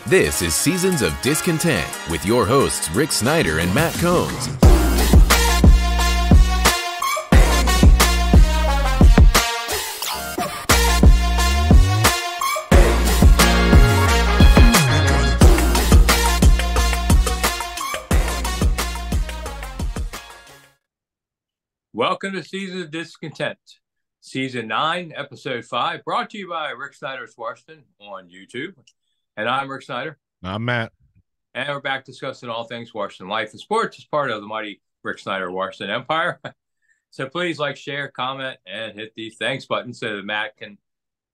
This is Seasons of Discontent with your hosts Rick Snyder and Matt Combs. Welcome to Seasons of Discontent, Season 9, Episode 5, brought to you by Rick Snyder's Washington on YouTube. And I'm Rick Snyder. I'm Matt. And we're back discussing all things Washington life and sports as part of the mighty Rick Snyder Washington Empire. So please like, share, comment, and hit the thanks button so that Matt can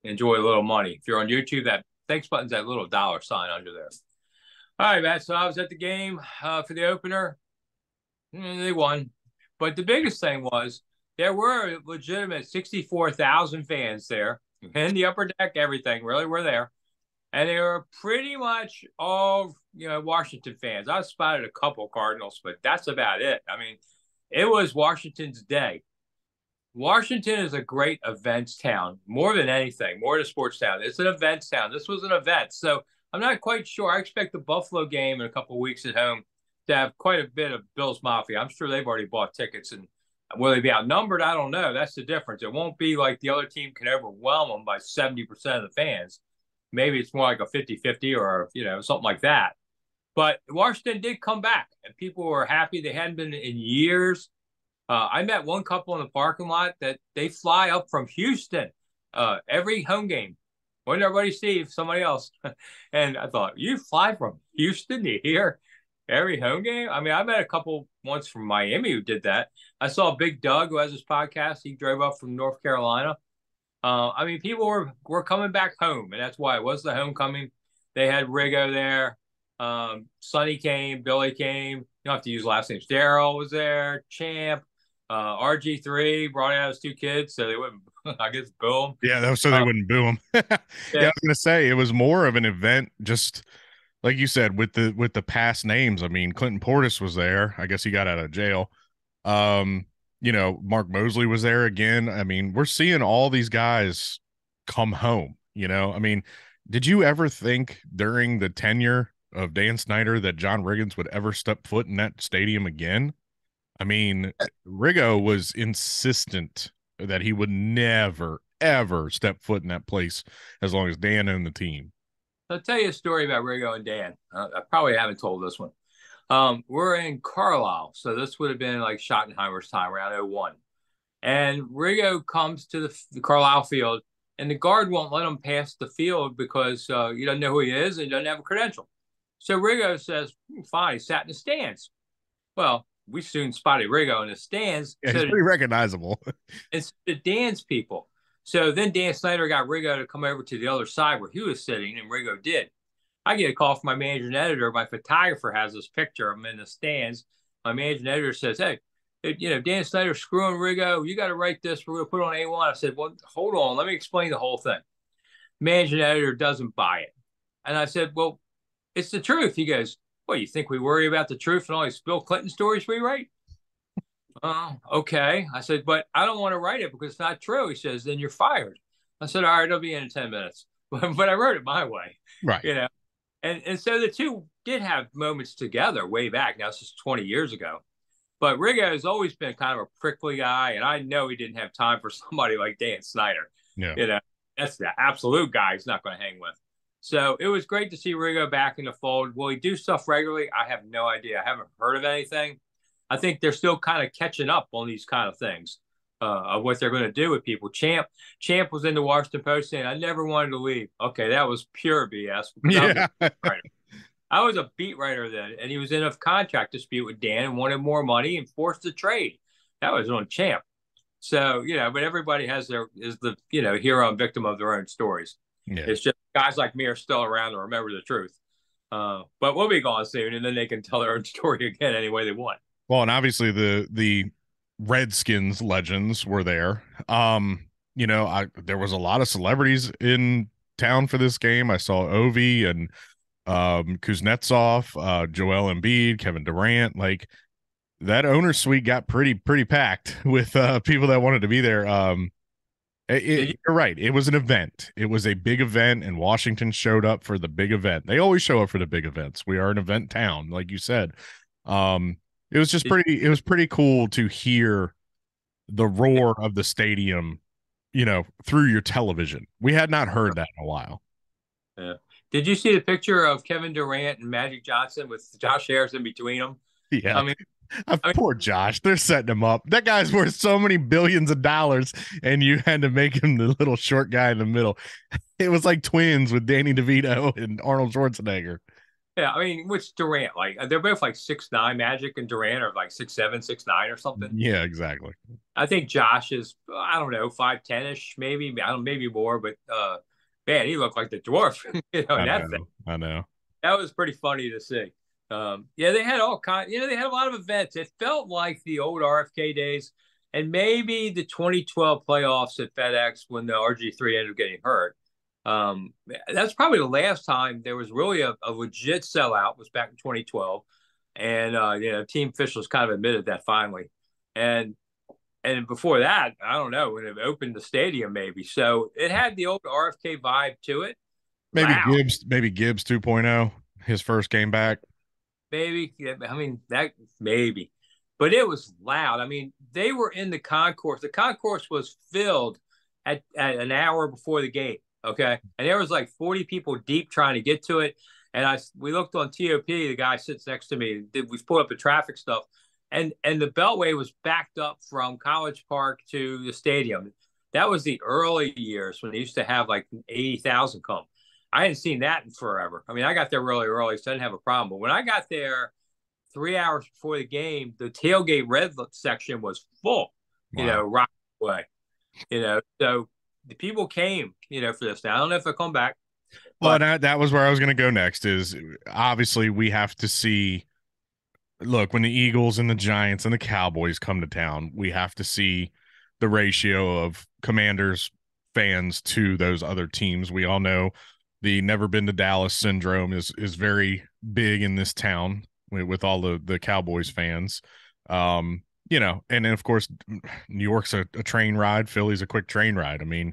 enjoy a little money. If you're on YouTube, that thanks button's that little dollar sign under there. All right, Matt, so I was at the game for the opener. They won. But the biggest thing was there were legitimate 64,000 fans there in the upper deck. Everything really were there. And they were pretty much all, Washington fans. I spotted a couple Cardinals, but that's about it. I mean, it was Washington's day. Washington is a great events town, more than anything, more than a sports town. It's an events town. This was an event. So I'm not quite sure. I expect the Buffalo game in a couple of weeks at home to have quite a bit of Bills Mafia. I'm sure they've already bought tickets, and will they be outnumbered? I don't know. That's the difference. It won't be like the other team can overwhelm them by 70% of the fans. Maybe it's more like a 50-50 or, something like that. But Washington did come back, and people were happy. They hadn't been in years. I met one couple in the parking lot that they fly up from Houston every home game. Wasn't everybody Steve? Somebody else. And I thought, you fly from Houston to here? Every home game? I mean, I met a couple once from Miami who did that. I saw Big Doug, who has his podcast. He drove up from North Carolina. I mean, people were coming back home, and that's why it was the homecoming. They had Rigo there. Sonny came. Billy came. You don't have to use last names. Daryl was there. Champ. RG3 brought out his two kids, so they wouldn't, I guess, boo him. Yeah, that was so they wouldn't boo him. Yeah, I was going to say, it was more of an event, just like you said, with the past names. I mean, Clinton Portis was there. I guess he got out of jail. Mark Mosley was there again. I mean, we're seeing all these guys come home, I mean, did you ever think during the tenure of Dan Snyder that John Riggins would ever step foot in that stadium again? I mean, Rigo was insistent that he would never, ever step foot in that place as long as Dan owned the team. I'll tell you a story about Rigo and Dan. I probably haven't told this one. We're in Carlisle, so this would have been like Schottenheimer's time, around 2001. And Rigo comes to the Carlisle field, and the guard won't let him pass the field because he doesn't know who he is and he doesn't have a credential. So Rigo says, fine, he sat in the stands. Well, we soon spotted Rigo in the stands. Yeah, he's pretty recognizable. It's the Dan's people. So then Dan Snyder got Rigo to come over to the other side where he was sitting, and Rigo did. I get a call from my manager and editor. My photographer has this picture of him in the stands. My manager and editor says, hey, Dan Snyder screwing Rigo. You got to write this. We're going to put it on A1. I said, well, hold on. Let me explain the whole thing. Manager and editor doesn't buy it. And I said, well, it's the truth. He goes, well, you think we worry about the truth and all these Bill Clinton stories we write? Oh, okay. I said, but I don't want to write it because it's not true. He says, then you're fired. I said, all right, it'll be in 10 minutes. But I wrote it my way. Right. And so the two did have moments together way back. Now, this is 20 years ago. But Rigo has always been kind of a prickly guy, and I know he didn't have time for somebody like Dan Snyder. Yeah. That's the absolute guy he's not going to hang with. So it was great to see Rigo back in the fold. Will he do stuff regularly? I have no idea. I haven't heard of anything. I think they're still kind of catching up on these kind of things of what they're going to do with people. Champ was in the Washington Post saying, I never wanted to leave. Okay, that was pure BS. Yeah. I was a beat writer then, and he was in a contract dispute with Dan and wanted more money and forced the trade. That was on Champ. So, but everybody is the hero and victim of their own stories. Yeah. It's just guys like me are still around to remember the truth. But we'll be gone soon, and then they can tell their own story again any way they want. Well, and obviously the Redskins legends were there. There was a lot of celebrities in town for this game. I saw Ovi and Kuznetsov, Joel Embiid, Kevin Durant. Like, that owner suite got pretty packed with people that wanted to be there. You're right. It was an event. It was a big event, and Washington showed up for the big event. They always show up for the big events. We are an event town, like you said. It was just pretty. It was pretty cool to hear the roar of the stadium, through your television. We had not heard that in a while. Yeah. Did you see the picture of Kevin Durant and Magic Johnson with Josh Harris in between them? Yeah. I mean, Poor Josh. They're setting him up. That guy's worth so many billions of dollars, and you had to make him the little short guy in the middle. It was like twins with Danny DeVito and Arnold Schwarzenegger. yeah, I mean, which Durant? Like they're both like 6'9", Magic and Durant are like 6'7", 6'9" or something. Yeah, exactly. I think Josh is, I don't know, 5'10" maybe. I don't, maybe more, but man, he looked like the dwarf. I know. That was pretty funny to see. Yeah, they had all kind. They had a lot of events. It felt like the old RFK days, and maybe the 2012 playoffs at FedEx when the RG3 ended up getting hurt. That's probably the last time there was really a legit sellout. Was back in 2012, and team officials kind of admitted that finally, and before that, I don't know when it opened the stadium maybe. So it had the old RFK vibe to it. Maybe Wow. Gibbs 2.0, his first game back. Maybe. I mean, that maybe. But it was loud. I mean, they were in the concourse. The concourse was filled at an hour before the game. Okay. And there was like 40 people deep trying to get to it. And we looked on TOP, the guy sits next to me. We pulled up the traffic stuff. And the Beltway was backed up from College Park to the stadium. That was the early years when they used to have like 80,000 come. I hadn't seen that in forever. I mean, I got there really early, so I didn't have a problem. But when I got there 3 hours before the game, the tailgate red section was full, Wow. right away. So the people came, for this. Now, I don't know if they'll come back. Well, that was where I was going to go next is obviously we have to see, look, when the Eagles and the Giants and the Cowboys come to town, we have to see the ratio of Commanders fans to those other teams. We all know the never been to Dallas syndrome is very big in this town with all the Cowboys fans. And then of course New York's a train ride, Philly's a quick train ride. I mean,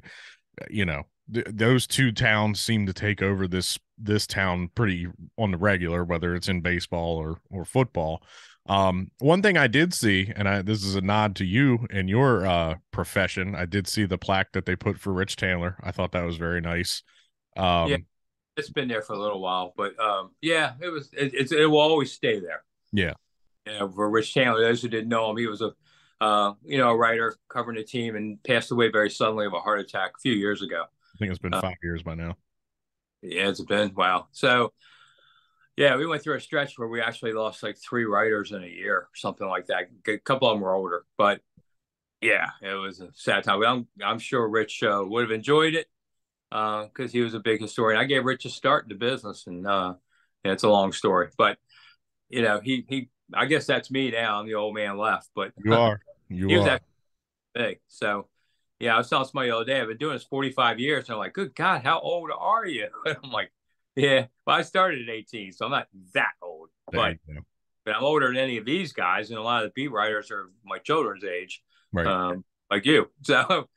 those two towns seem to take over this town pretty on the regular, whether it's in baseball or football. One thing I did see, and this is a nod to you and your profession, I did see the plaque that they put for Rich Taylor. I thought that was very nice. Yeah, it's been there for a little while, but yeah, it will always stay there. Yeah. For Rich Taylor, those who didn't know him, he was a writer covering the team and passed away very suddenly of a heart attack a few years ago. I think it's been 5 years by now. Yeah, it's been wow. So yeah, we went through a stretch where we actually lost like 3 writers in a year, something like that. A couple of them were older, but yeah, it was a sad time. I'm sure Rich would have enjoyed it because he was a big historian. I gave Rich a start in the business, and it's a long story. But he I guess that's me now. I'm the old man left, but you are. He was that big. So yeah, I was telling somebody the other day, I've been doing this 45 years. And I'm like, good God, how old are you? And I'm like, yeah, well, I started at 18, so I'm not that old, but I'm older than any of these guys, and a lot of the beat writers are my children's age, right? Like you. So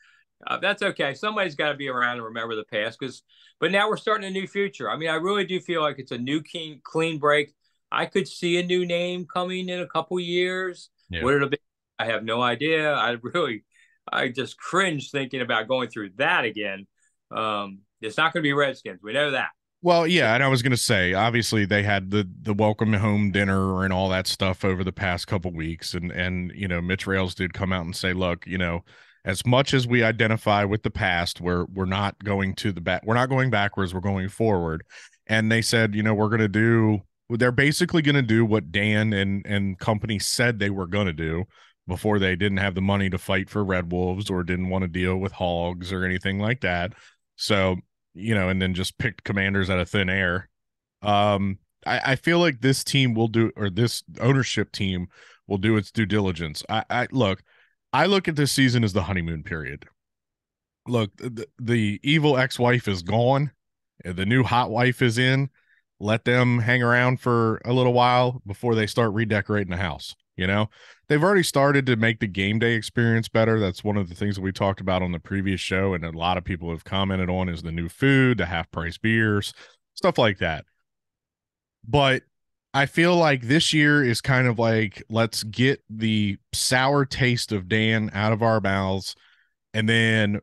that's okay. Somebody's got to be around and remember the past. But now we're starting a new future. I mean, I really do feel like it's a new clean break. I could see a new name coming in a couple years. Yeah. What it'll be, I have no idea. I just cringe thinking about going through that again. It's not going to be Redskins. We know that. Well, yeah, and I was going to say, obviously they had the welcome home dinner and all that stuff over the past couple weeks, and Mitch Rales did come out and say, look, as much as we identify with the past, we're not going to we're not going backwards, we're going forward. And they said, they're basically going to do what Dan and company said they were going to do before they didn't have the money to fight for Red Wolves or didn't want to deal with hogs or anything like that. So, and then just picked Commanders out of thin air. I feel like this team will do, or this ownership team will do its due diligence. I look at this season as the honeymoon period. Look, the evil ex-wife is gone. The new hot wife is in. Let them hang around for a little while before they start redecorating the house. You know, they've already started to make the game day experience better. That's one of the things that we talked about on the previous show, and a lot of people have commented on, is the new food, the half price beers, stuff like that. But I feel like this year is kind of like, let's get the sour taste of Dan out of our mouths and then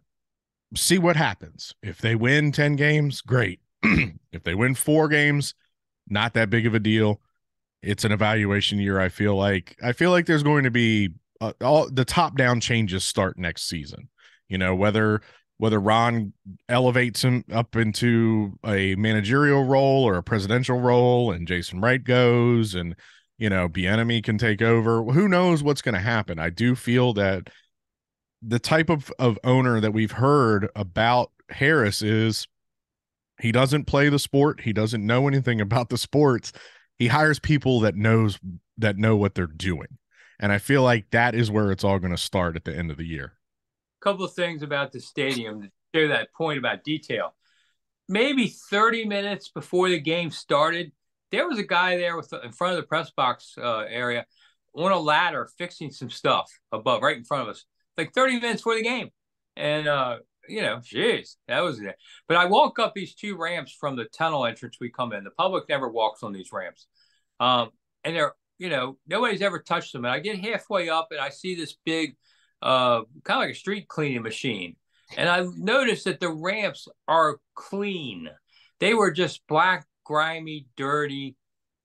see what happens. If they win 10 games, great. If they win 4 games, not that big of a deal. It's an evaluation year. I feel like there's going to be all the top down changes start next season. You know, whether Ron elevates him up into a managerial role or a presidential role, and Jason Wright goes, and Bieniemy can take over. Who knows what's going to happen? I do feel that the type of owner that we've heard about Harris is, he doesn't play the sport. He doesn't know anything about the sports. He hires people that know what they're doing. And I feel like that is where it's all going to start at the end of the year. A couple of things about the stadium to share that point about detail. Maybe 30 minutes before the game started, there was a guy there in front of the press box area on a ladder fixing some stuff above, right in front of us, like 30 minutes before the game. And, geez, that was it. But I walk up these 2 ramps from the tunnel entrance we come in. The public never walks on these ramps. And they're, nobody's ever touched them. And I get halfway up and I see this big, kind of like a street cleaning machine. And I noticed that the ramps are clean. They were just black, grimy, dirty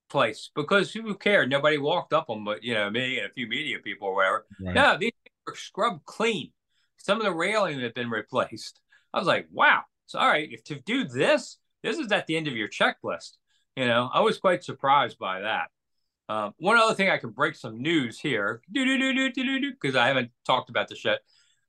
place, because who cared? Nobody walked up them, but me and a few media people or whatever. Right. No, these were scrubbed clean. Some of the railing had been replaced. I was like, wow. So, all right, if to do this is at the end of your checklist. I was quite surprised by that. One other thing, I can break some news here, because I haven't talked about this yet.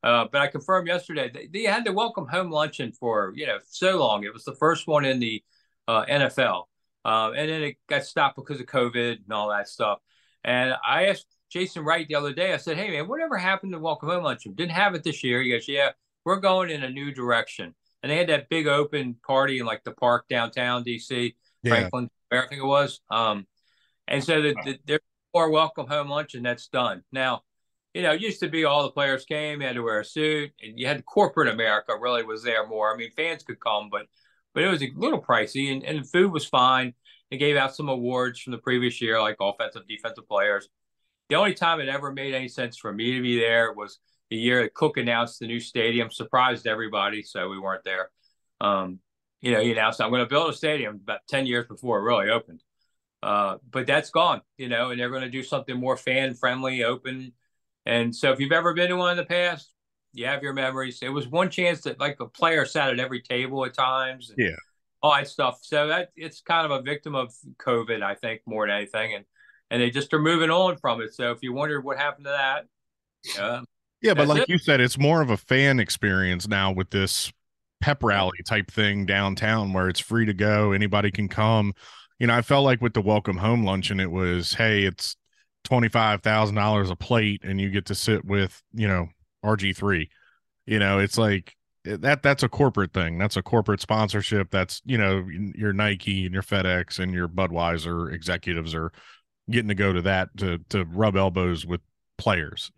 But I confirmed yesterday they had the welcome home luncheon for so long. It was the first one in the NFL, and then it got stopped because of COVID and all that stuff. And I asked Jason Wright the other day, I said, hey, man, whatever happened to welcome home luncheon? Didn't have it this year. He goes, yeah, we're going in a new direction. And they had that big open party in like the park downtown, D.C., Franklin, where I think it was. And so there's more welcome home luncheon that's done. Now, it used to be all the players came, you had to wear a suit, and you had corporate America really was there more. I mean, fans could come, but it was a little pricey, and the food was fine. They gave out some awards from the previous year, like offensive, defensive players. The only time it ever made any sense for me to be there was the year that Cook announced the new stadium, surprised everybody, so we weren't there. He announced, I'm going to build a stadium about 10 years before it really opened. But that's gone, and they're going to do something more fan-friendly, open. And so if you've ever been to one in the past, you have your memories. It was one chance that like a player sat at every table at times. And all that stuff. So that it's kind of a victim of COVID, I think, more than anything. And they just are moving on from it. So if you wondered what happened to that. But like you said, it's more of a fan experience now with this pep rally type thing downtown where it's free to go. Anybody can come. I felt like with the welcome home luncheon, it was, hey, it's $25,000 a plate and you get to sit with, RG3. It's like that's a corporate thing. That's a corporate sponsorship. That's, your Nike and your FedEx and your Budweiser executives are getting to go to that to rub elbows with players.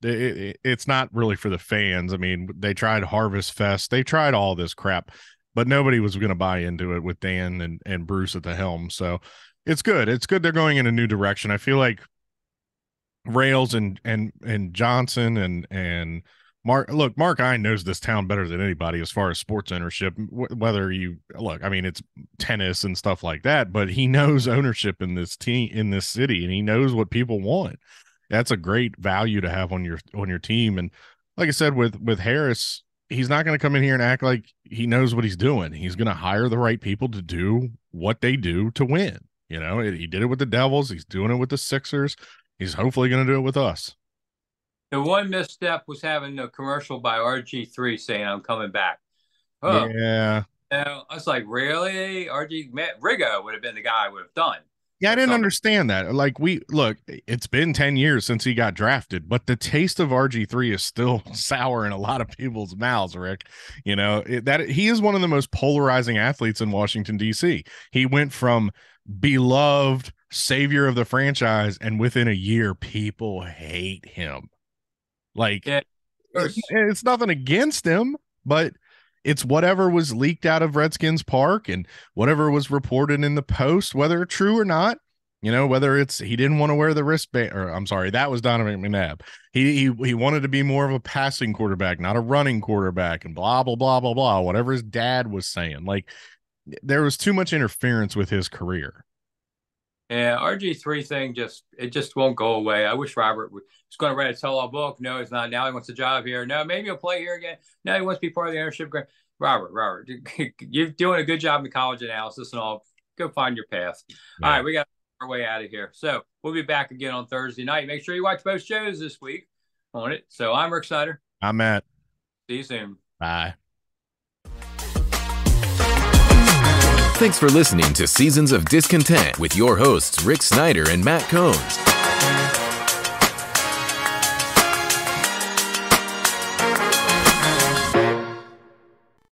It's not really for the fans. I mean, they tried Harvest Fest. They tried all this crap, but nobody was going to buy into it with Dan and Bruce at the helm. So it's good. It's good they're going in a new direction. I feel like Rails and Johnson and Mark. Look, Mark Ine knows this town better than anybody as far as sports ownership. Whether you look, I mean, it's tennis and stuff like that, but he knows ownership in this team, in this city, and he knows what people want. That's a great value to have on your team. And like I said, with Harris, he's not going to come in here and act like he knows what he's doing. He's going to hire the right people to do what they do to win. He did it with the Devils. He's doing it with the Sixers. He's hopefully going to do it with us. The one misstep was having a commercial by RG3 saying, I'm coming back. Yeah. I was like, really? Matt Riggo would have been the guy I would have done. Yeah, I didn't understand that. Like, it's been 10 years since he got drafted, but the taste of RG3 is still sour in a lot of people's mouths, Rick. That he is one of the most polarizing athletes in Washington, D.C. He went from beloved savior of the franchise, and within a year, people hate him. Like, Yeah, it's nothing against him, but it's whatever was leaked out of Redskins Park and whatever was reported in the Post, whether true or not. Whether it's he didn't want to wear the wristband, or I'm sorry, that was Donovan McNabb. He wanted to be more of a passing quarterback, not a running quarterback, and blah blah blah blah blah. Whatever his dad was saying, like there was too much interference with his career. Yeah, RG3 thing just won't go away. I wish Robert was going to write a tell-all book. No, he's not. Now he wants a job here. No, maybe he'll play here again. No, he wants to be part of the ownership. Robert, you're doing a good job in college analysis and all. Go find your path. Yeah. All right, we got our way out of here. So we'll be back again on Thursday night. Make sure you watch both shows this week on it. So I'm Rick Snyder. I'm Matt. See you soon. Bye. Thanks for listening to Seasons of Discontent with your hosts, Rick Snyder and Matt Combs.